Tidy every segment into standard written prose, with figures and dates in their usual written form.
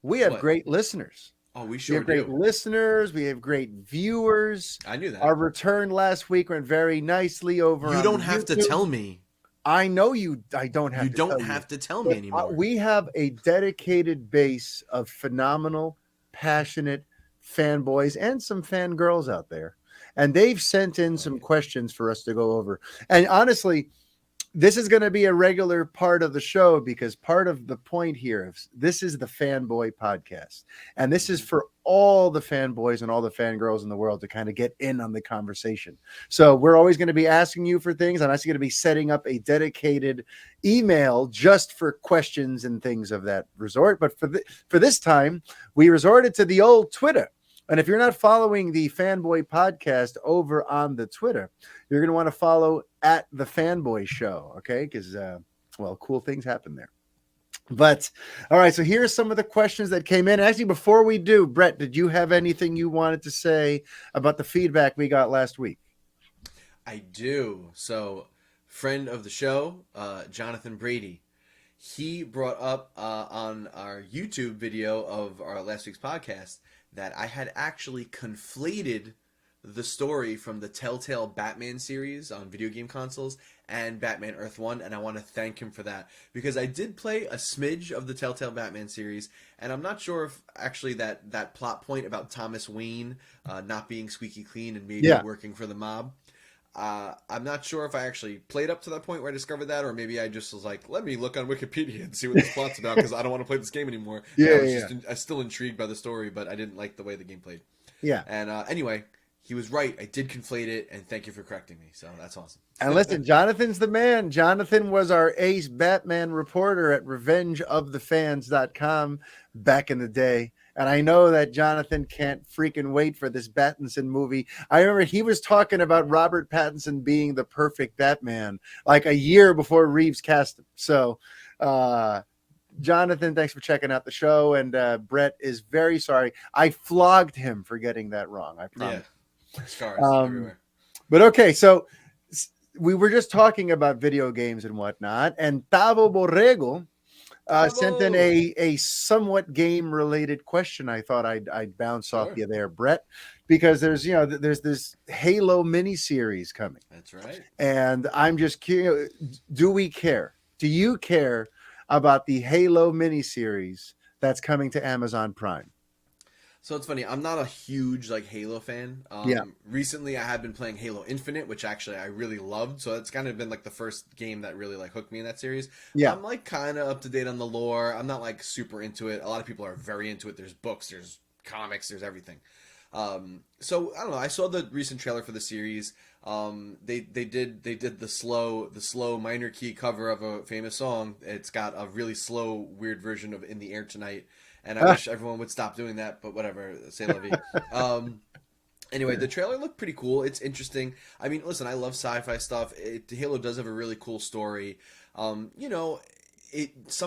we have What? great listeners. Oh, we We sure have great do. listeners. We have great viewers. I knew that. Our return last week went very nicely over You on the don't have to tell YouTube. me. I know you. I don't You have to don't tell you, have to tell me but anymore. we have a dedicated base of phenomenal, passionate fanboys and some fangirls out there, and they've sent in some questions for us to go over. And honestly, this is going to be a regular part of the show because part of the point here is this is the Fanboy Podcast. And this is for all the fanboys and all the fangirls in the world to kind of get in on the conversation. So we're always going to be asking you for things. I'm actually going to be setting up a dedicated email just for questions and things of that resort. But for this time, we resorted to the old Twitter. And if you're not following the Fanboy Podcast over on the Twitter, you're going to want to follow at the Fanboy Show, okay? Because, well, cool things happen there. But, all right, so here's some of the questions that came in. Actually, before we do, Brett, did you have anything you wanted to say about the feedback we got last week? I do. So, friend of the show, Jonathan Brady, he brought up on our YouTube video of our last week's podcast that I had actually conflated the story from the Telltale Batman series on video game consoles and Batman Earth 1, and I want to thank him for that, because I did play a smidge of the Telltale Batman series, and I'm not sure if actually that plot point about Thomas Wayne not being squeaky clean and maybe working for the mob, I'm not sure if I actually played up to that point where I discovered that, or maybe I just was like, let me look on Wikipedia and see what this plot's about, because I don't want to play this game anymore. I was still intrigued by the story, but I didn't like the way the game played. Yeah. And anyway, he was right. I did conflate it, and thank you for correcting me. So that's awesome. And listen, Jonathan's the man. Jonathan was our ace Batman reporter at revengeofthefans.com back in the day. And I know that Jonathan can't freaking wait for this Pattinson movie. I remember he was talking about Robert Pattinson being the perfect Batman like a year before Reeves cast him. So, Jonathan, thanks for checking out the show. And Brett is very sorry. I flogged him for getting that wrong. I promise. Yeah. Scars everywhere. But okay, so we were just talking about video games and whatnot. And Tavo Borrego sent in a somewhat game related question. I thought I'd bounce off you there, Brett, because there's this Halo miniseries coming. That's right. And I'm just curious, do we care? Do you care about the Halo miniseries that's coming to Amazon Prime? So it's funny, I'm not a huge Halo fan. Recently I had been playing Halo Infinite, which actually I really loved. So it's kind of been the first game that really hooked me in that series. Yeah. I'm kind of up to date on the lore. I'm not super into it. A lot of people are very into it. There's books, there's comics, there's everything. So I don't know. I saw the recent trailer for the series. They did the slow minor key cover of a famous song. It's got a really slow, weird version of "In the Air Tonight." And I wish everyone would stop doing that, but whatever. C'est la vie. Anyway, the trailer looked pretty cool. It's interesting. I mean, listen, I love sci-fi stuff. Halo does have a really cool story. Some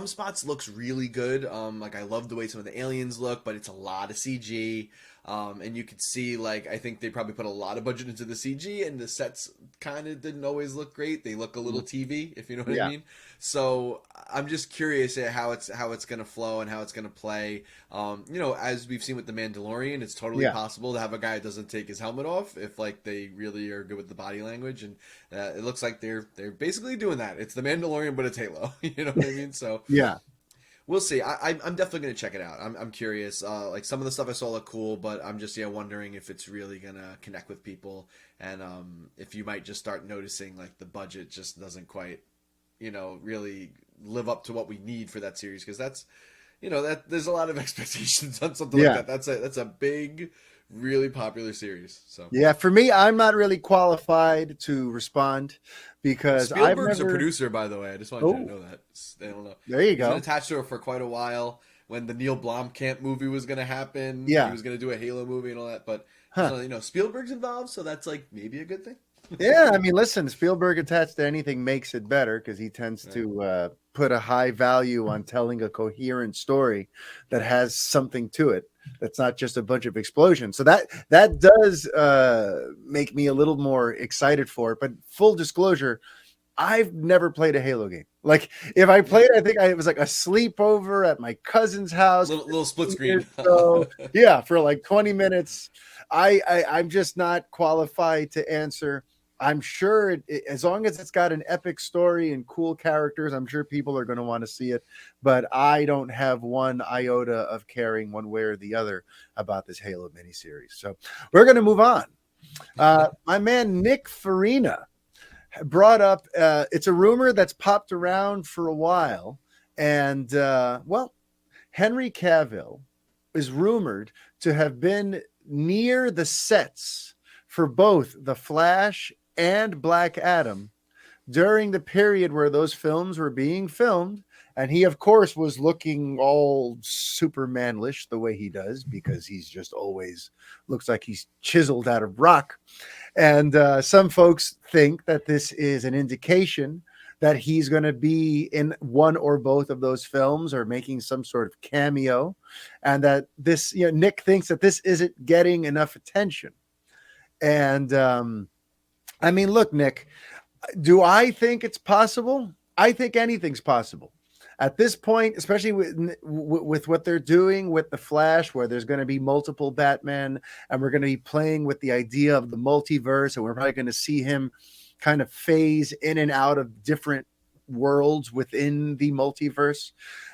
spots looks really good. I love the way some of the aliens look, but it's a lot of CG. And you could see, I think they probably put a lot of budget into the CG, and the sets kind of didn't always look great. They look a little TV, if you know what I mean. So I'm just curious at how it's going to flow and how it's going to play. As we've seen with The Mandalorian, it's totally possible to have a guy that doesn't take his helmet off if they really are good with the body language, and it looks like they're basically doing that. It's The Mandalorian, but it's Halo. You know what I mean? So yeah. We'll see. I'm definitely going to check it out. I'm curious. Some of the stuff I saw look cool, but I'm just wondering if it's really going to connect with people, and if you might just start noticing the budget just doesn't quite, really live up to what we need for that series, because that's, that there's a lot of expectations on something like that. That's a big, really popular series. So yeah, for me, I'm not really qualified to respond because Spielberg's a producer, by the way. I just wanted you to know that. They don't know. There you go. He's been attached to it for quite a while. When the Neil Blomkamp movie was going to happen, he was going to do a Halo movie and all that. But Spielberg's involved, so that's maybe a good thing. Yeah, I mean, listen, Spielberg attached to anything makes it better because he tends to put a high value on telling a coherent story that has something to it. That's not just a bunch of explosions. So that does make me a little more excited for it. But full disclosure, I've never played a Halo game. Like if I played, I think it was like a sleepover at my cousin's house Little split years screen. ago. Yeah, for like 20 minutes. I'm just not qualified to answer. I'm sure as long as it's got an epic story and cool characters, I'm sure people are going to want to see it. But I don't have one iota of caring one way or the other about this Halo miniseries. So we're going to move on. My man Nick Farina brought up it's a rumor that's popped around for a while. And well, Henry Cavill is rumored to have been near the sets for both The Flash and Black Adam during the period where those films were being filmed. And he, of course, was looking all Superman-ish the way he does because he's just always looks like he's chiseled out of rock. And some folks think that this is an indication that he's going to be in one or both of those films or making some sort of cameo. And that this, Nick thinks that this isn't getting enough attention. And I mean, look, Nick, do I think it's possible? I think anything's possible. At this point, especially with what they're doing with the Flash, where there's going to be multiple Batman, and we're going to be playing with the idea of the multiverse, and we're probably going to see him kind of phase in and out of different worlds within the multiverse.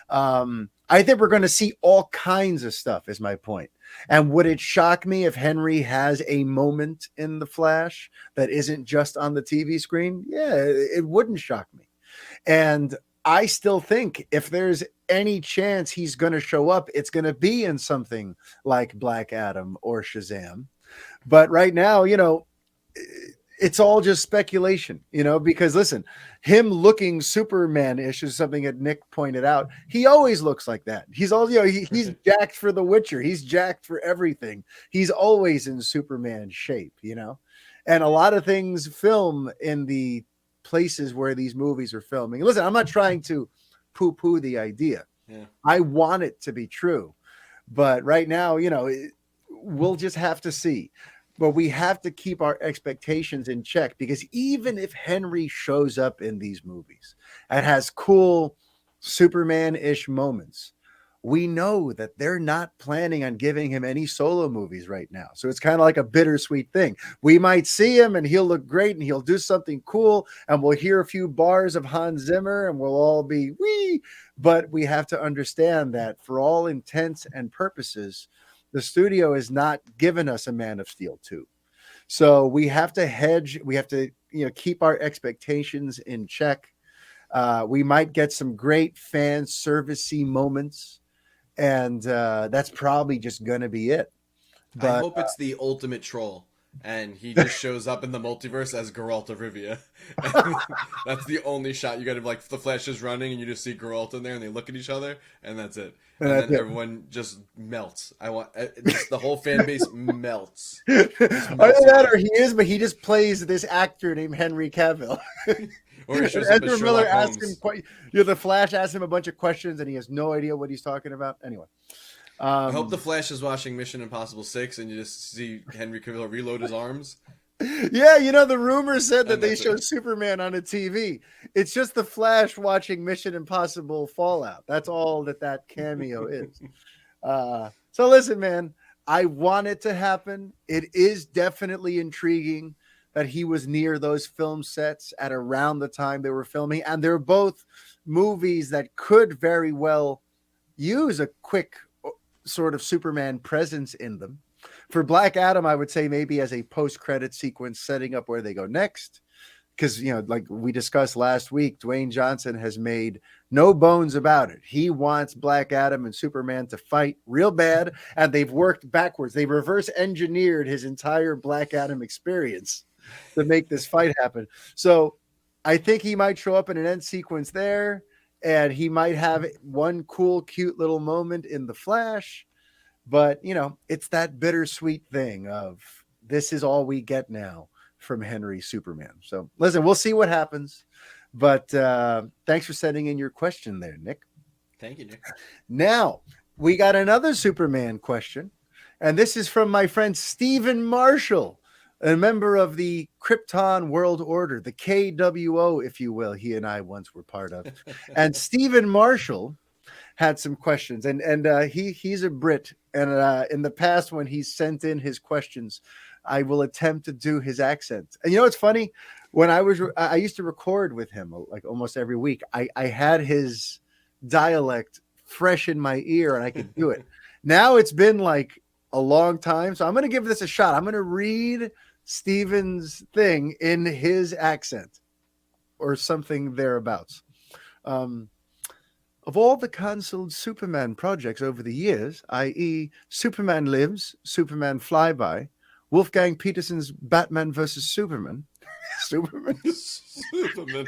I think we're going to see all kinds of stuff, is my point. And would it shock me if Henry has a moment in the Flash that isn't just on the TV screen? Yeah, it wouldn't shock me. And I still think if there's any chance he's going to show up, it's going to be in something like Black Adam or Shazam. But right now, it's all just speculation, because listen, him looking Superman-ish is something that Nick pointed out. He always looks like that. He's all, he's jacked for The Witcher. He's jacked for everything. He's always in Superman shape, and a lot of things film in the places where these movies are filming. Listen, I'm not trying to poo-poo the idea. Yeah. I want it to be true, but right now, we'll just have to see. But we have to keep our expectations in check, because even if Henry shows up in these movies and has cool Superman-ish moments, we know that they're not planning on giving him any solo movies right now. So it's kind of like a bittersweet thing. We might see him and he'll look great and he'll do something cool and we'll hear a few bars of Hans Zimmer and we'll all be wee. But we have to understand that for all intents and purposes, the studio has not given us a Man of Steel 2. So we have to hedge. We have to, keep our expectations in check. We might get some great fan servicey moments. And that's probably just going to be it. But I hope it's the ultimate troll, and he just shows up in the multiverse as Geralt of Rivia. That's the only shot you get of, like, the Flash is running, and you just see Geralt in there, and they look at each other, and that's it. And then everyone just melts. I want just the whole fan base melts. Either that or he is, but he just plays this actor named Henry Cavill. Or he shows up as Sherlock Holmes. The Flash asks him a bunch of questions and he has no idea what he's talking about. Anyway. I hope the Flash is watching Mission Impossible 6 and you just see Henry Cavill reload his arms. Yeah, the rumor said that they showed Superman on a TV. It's just the Flash watching Mission Impossible Fallout. That's all that cameo is. So listen, man, I want it to happen. It is definitely intriguing that he was near those film sets at around the time they were filming. And they're both movies that could very well use a quick sort of Superman presence in them. For Black Adam, I would say maybe as a post-credit sequence setting up where they go next. Because, like we discussed last week, Dwayne Johnson has made no bones about it. He wants Black Adam and Superman to fight real bad, and they've worked backwards. They reverse engineered his entire Black Adam experience to make this fight happen. So I think he might show up in an end sequence there, and he might have one cool, cute little moment in the Flash. But, it's that bittersweet thing of this is all we get now from Henry Superman. So listen, we'll see what happens. But thanks for sending in your question there, Nick. Thank you, Nick. Now, we got another Superman question. And this is from my friend Stephen Marshall a member of the Krypton World Order, the KWO, if you will, he and I once were part of. And Stephen Marshall had some questions, and he's a Brit, and in the past when he sent in his questions, I will attempt to do his accent. And you know what's funny? When I used to record with him like almost every week. I had his dialect fresh in my ear, and I could do it. Now it's been like a long time, so I'm going to give this a shot. I'm going to read Steven's thing in his accent or something thereabouts. Um, of all the cancelled Superman projects over the years, i.e., Superman Lives, Superman Flyby, Wolfgang Petersen's Batman vs. Superman, Superman, Superman.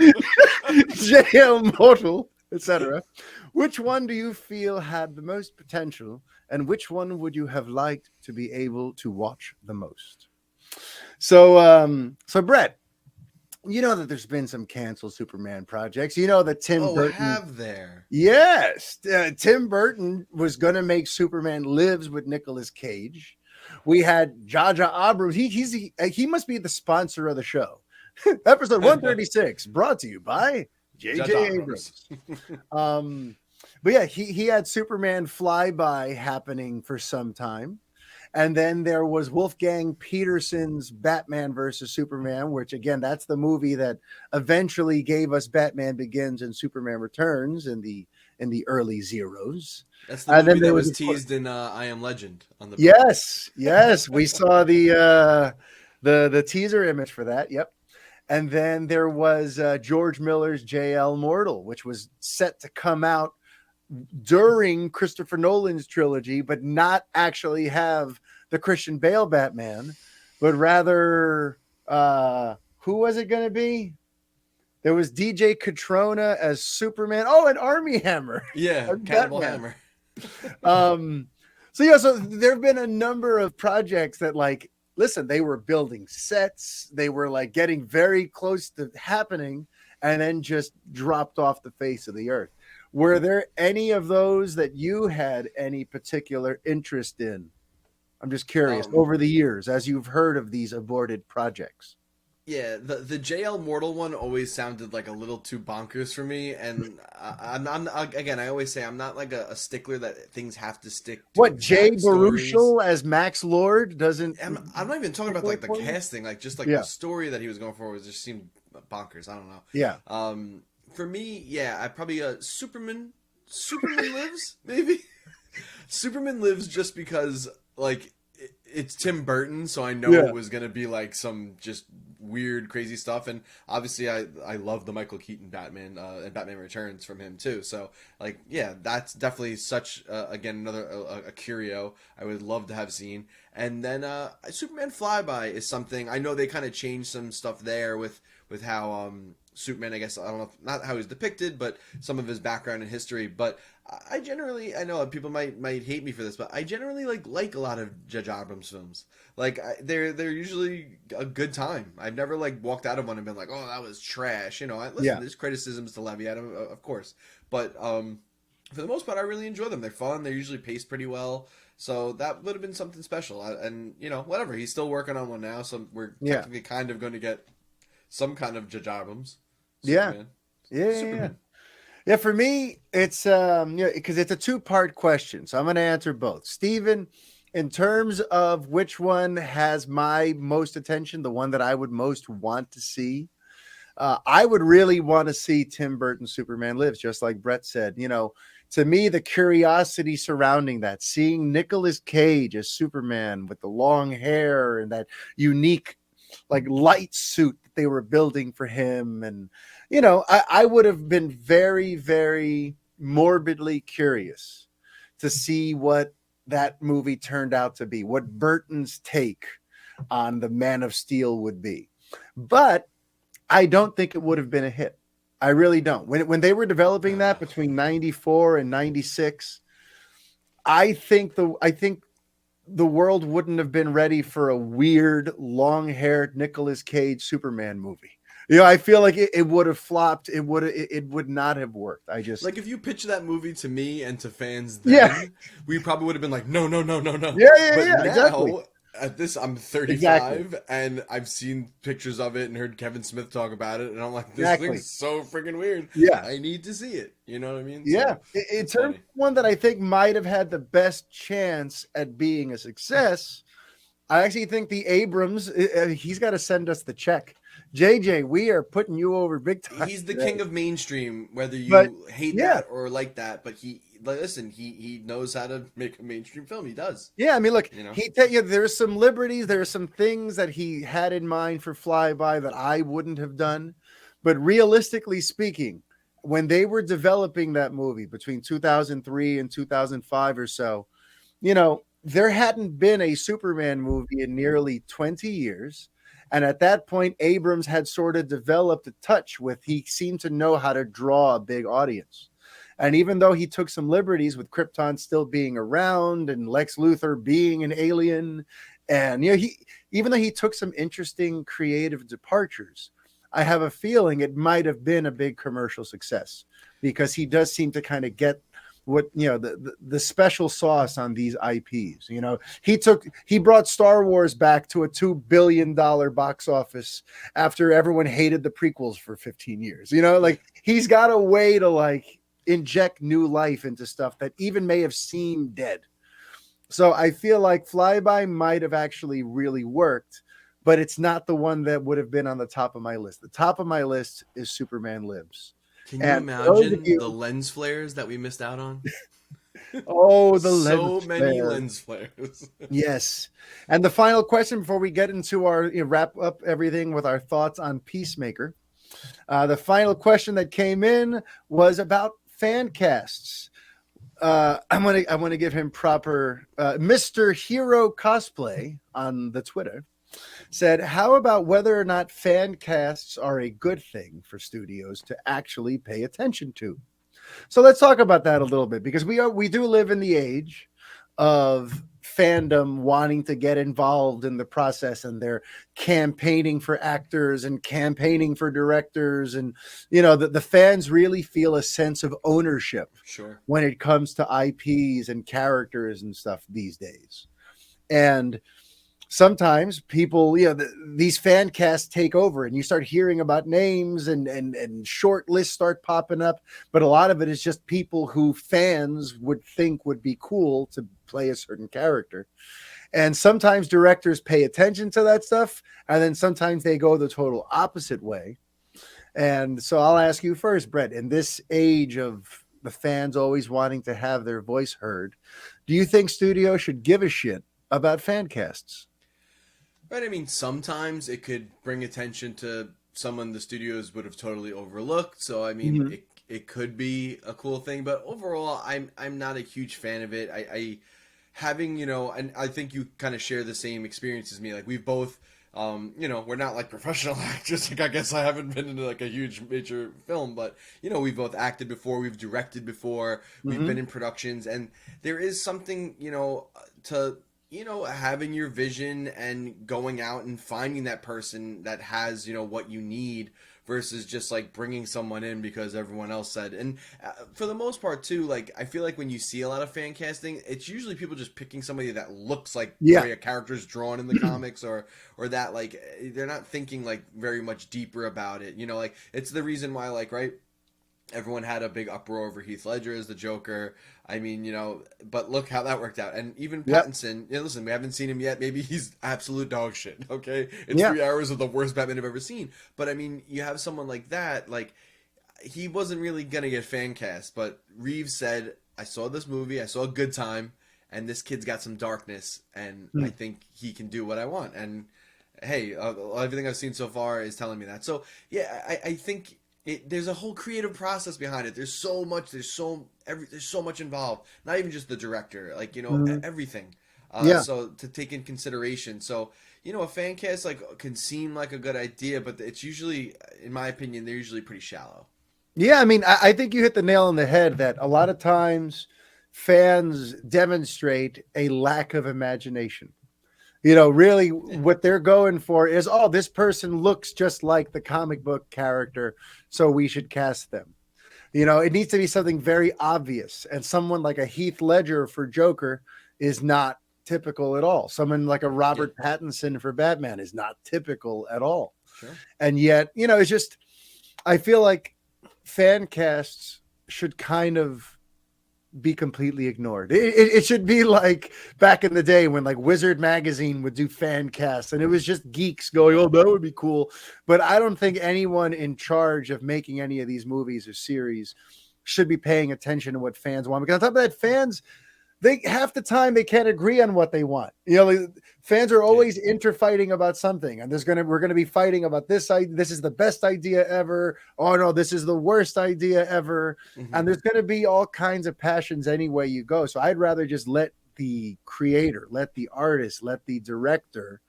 JL Mortal, etc., which one do you feel had the most potential, and which one would you have liked to be able to watch the most? So Brett, you know that there's been some canceled Superman projects. You know that Tim Oh, Burton. have there? Yes, Tim Burton was going to make Superman Lives with Nicolas Cage. We had Jaja Abrams. He must be the sponsor of the show. Episode 136, brought to you by J.J. Abrams. But yeah, he had Superman Flyby happening for some time. And then there was Wolfgang Petersen's Batman versus Superman, which again, that's the movie that eventually gave us Batman Begins and Superman Returns in the early zeros. That's the movie that was of course, teased in I Am Legend on the yes, we saw the teaser image for that. Yep. And then there was George Miller's J.L. Mortal, which was set to come out during Christopher Nolan's trilogy, but not actually have the Christian Bale Batman, but rather, who was it going to be? There was DJ Catrona as Superman. Oh, and Army Hammer. Yeah, Cannibal Hammer. So there have been a number of projects that, like, listen, they were building sets, they were like getting very close to happening, and then just dropped off the face of the earth. Were there any of those that you had any particular interest in? I'm just curious, over the years, as you've heard of these aborted projects. Yeah, the JL Mortal one always sounded like a little too bonkers for me, and again, I always say I'm not like a stickler that things have to stick to. What, Jay Baruchel as Max Lord doesn't? I'm not even talking about like the casting, like just like the story that he was going for just seemed bonkers. I don't know. Yeah. For me, yeah, I probably Superman Lives, maybe. Superman Lives just because like it's Tim Burton, so I know it was gonna be like some just weird, crazy stuff. And obviously, I love the Michael Keaton Batman and Batman Returns from him too. So like, yeah, that's definitely such again another a curio I would love to have seen. And then Superman Flyby is something I know they kind of changed some stuff there with how Superman, I guess, I don't know, not how he's depicted, but some of his background and history. But I generally, I know people might hate me for this, but I generally like a lot of Judge Abrams films. Like they're usually a good time. I've never like walked out of one and been like, oh, that was trash. You know, there's criticisms to levy at them, of course, but for the most part, I really enjoy them. They're fun. They're usually paced pretty well. So that would have been something special. And you know, whatever. He's still working on one now, so we're technically kind of going to get some kind of Judge Abrams. Superman. Yeah. For me, it's because it's a two-part question, so I'm going to answer both. Steven, in terms of which one has my most attention, the one that I would most want to see, I would really want to see Tim Burton's Superman Lives, just like Brett said. You know, to me, the curiosity surrounding that, seeing Nicolas Cage as Superman with the long hair and that unique like light suit that they were building for him. And, you know, I would have been very, very morbidly curious to see what that movie turned out to be, what Burton's take on the Man of Steel would be. But I don't think it would have been a hit. I really don't. When they were developing that between 94 and 96, I think the world wouldn't have been ready for a weird, long-haired Nicolas Cage Superman movie. You know, I feel like it would have flopped. It would not have worked. I just like if you pitch that movie to me and to fans, then we probably would have been like, no. Yeah, exactly. at this, I'm Exactly. 35 and I've seen pictures of it and heard Kevin Smith talk about it, and I'm like, this Exactly. thing's so freaking weird. Yeah. I need to see it. You know what I mean? Yeah. So In it's terms of funny. one that I think might have had the best chance at being a success, I actually think the Abrams, he's got to send us the check. JJ, we are putting you over big time He's the king today. of mainstream, whether But you hate yeah, that or like that. But he, like, listen, he knows how to make a mainstream film. He does. yeah. I mean, look, You know. there's some liberties, there's some things that he had in mind for Flyby that I wouldn't have done. But realistically speaking, when they were developing that movie between 2003 and 2005 or so, there hadn't been a Superman movie in nearly 20 years. And at that point, Abrams had sort of developed a touch with, he seemed to know how to draw a big audience. And even though he took some liberties with Krypton still being around and Lex Luthor being an alien, and even though he took some interesting creative departures, I have a feeling it might have been a big commercial success because he does seem to kind of get what the special sauce on these IPs. He brought Star Wars back to a $2 billion box office after everyone hated the prequels for 15 years. Like he's got a way to like inject new life into stuff that even may have seemed dead. So I feel like Flyby might have actually really worked, but it's not the one that would have been on the top of my list. The top of my list is Superman Lives. Can you And for those of imagine the you, lens flares that we missed out on? oh, the lens So many flare. lens flares. Yes. And the final question before we get into our wrap up everything with our thoughts on Peacemaker. The final question that came in was about fan casts. I want to give him proper Mr. Hero Cosplay on the Twitter said, how about whether or not fan casts are a good thing for studios to actually pay attention to? So let's talk about that a little bit because we do live in the age of fandom wanting to get involved in the process, and they're campaigning for actors and campaigning for directors, and the fans really feel a sense of ownership Sure. when it comes to IPs and characters and stuff these days. And sometimes people, these fan casts take over and you start hearing about names and short lists start popping up. But a lot of it is just people who fans would think would be cool to play a certain character. And sometimes directors pay attention to that stuff. And then sometimes they go the total opposite way. And so I'll ask you first, Brett, in this age of the fans always wanting to have their voice heard, do you think studios should give a shit about fan casts? Right. I mean, sometimes it could bring attention to someone the studios would have totally overlooked. So I mean, Mhm. it could be a cool thing, but overall, I'm not a huge fan of it. I having and I think you kind of share the same experience as me. Like we've both. We're not like professional actors. Like I guess I haven't been into like a huge major film, but we've both acted before, we've directed before, we've been Mhm. in productions, and there is something to having your vision and going out and finding that person that has what you need versus just like bringing someone in because everyone else said. And for the most part too, like I feel like when you see a lot of fan casting, it's usually people just picking somebody that looks like the Yeah. way a character is drawn in the comics, or that like they're not thinking like very much deeper about it. Like it's the reason why, like, right, everyone had a big uproar over Heath Ledger as the Joker. I mean, but look how that worked out. And even Yep. Pattinson, listen, we haven't seen him yet. Maybe he's absolute dog shit, okay? It's Yeah. 3 hours of the worst Batman I've ever seen. But I mean, you have someone like that, like, he wasn't really going to get fan cast, but Reeves said, I saw this movie, I saw a good time, and this kid's got some darkness, and I Hmm. think he can do what I want. And hey, everything I've seen so far is telling me that. So yeah, I think there's a whole creative process behind it. There's so much. There's so much involved. Not even just the director, like Mhm. everything. Yeah. So to take in consideration. So a fan cast like can seem like a good idea, but it's usually, in my opinion, they're usually pretty shallow. Yeah. I mean, I think you hit the nail on the head that a lot of times fans demonstrate a lack of imagination. Really Yeah. what they're going for is, oh, this person looks just like the comic book character, so we should cast them. It needs to be something very obvious. And someone like a Heath Ledger for Joker is not typical at all. Someone like a Yeah, Robert Pattinson for Batman is not typical at all. sure. And yet, it's just, I feel like fan casts should kind of be completely ignored. It should be like back in the day when like Wizard magazine would do fan casts and it was just geeks going, oh, that would be cool. But I don't think anyone in charge of making any of these movies or series should be paying attention to what fans want. Because on top of that, fans, they half the time they can't agree on what they want. Like, fans are always interfighting about something, and we're gonna be fighting about this. This is the best idea ever. Oh no, this is the worst idea ever. Mm-hmm. And there's gonna be all kinds of passions any way you go. So I'd rather just let the creator, let the artist, let the director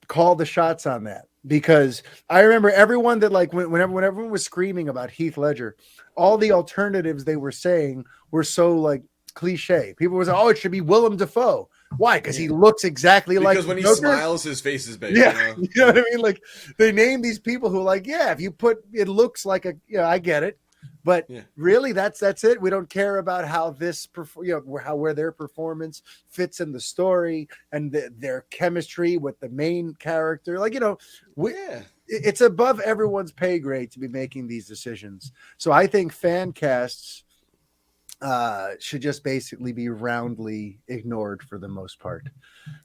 call the shots on that. Because I remember everyone that like when everyone was screaming about Heath Ledger, all the alternatives they were saying were so like cliche. People were saying, "Oh, it should be Willem Dafoe." Why? Because he looks exactly like because when he Joker. smiles, his face is big. Yeah, you know what I mean. Like they name these people who, like, yeah, if you put it looks like a, I get it, but really, that's it. We don't care about how this, where their performance fits in the story and their chemistry with the main character. Like, it's above everyone's pay grade to be making these decisions. So I think fan casts should just basically be roundly ignored for the most part.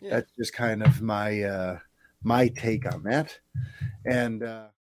That's just kind of my take on that. And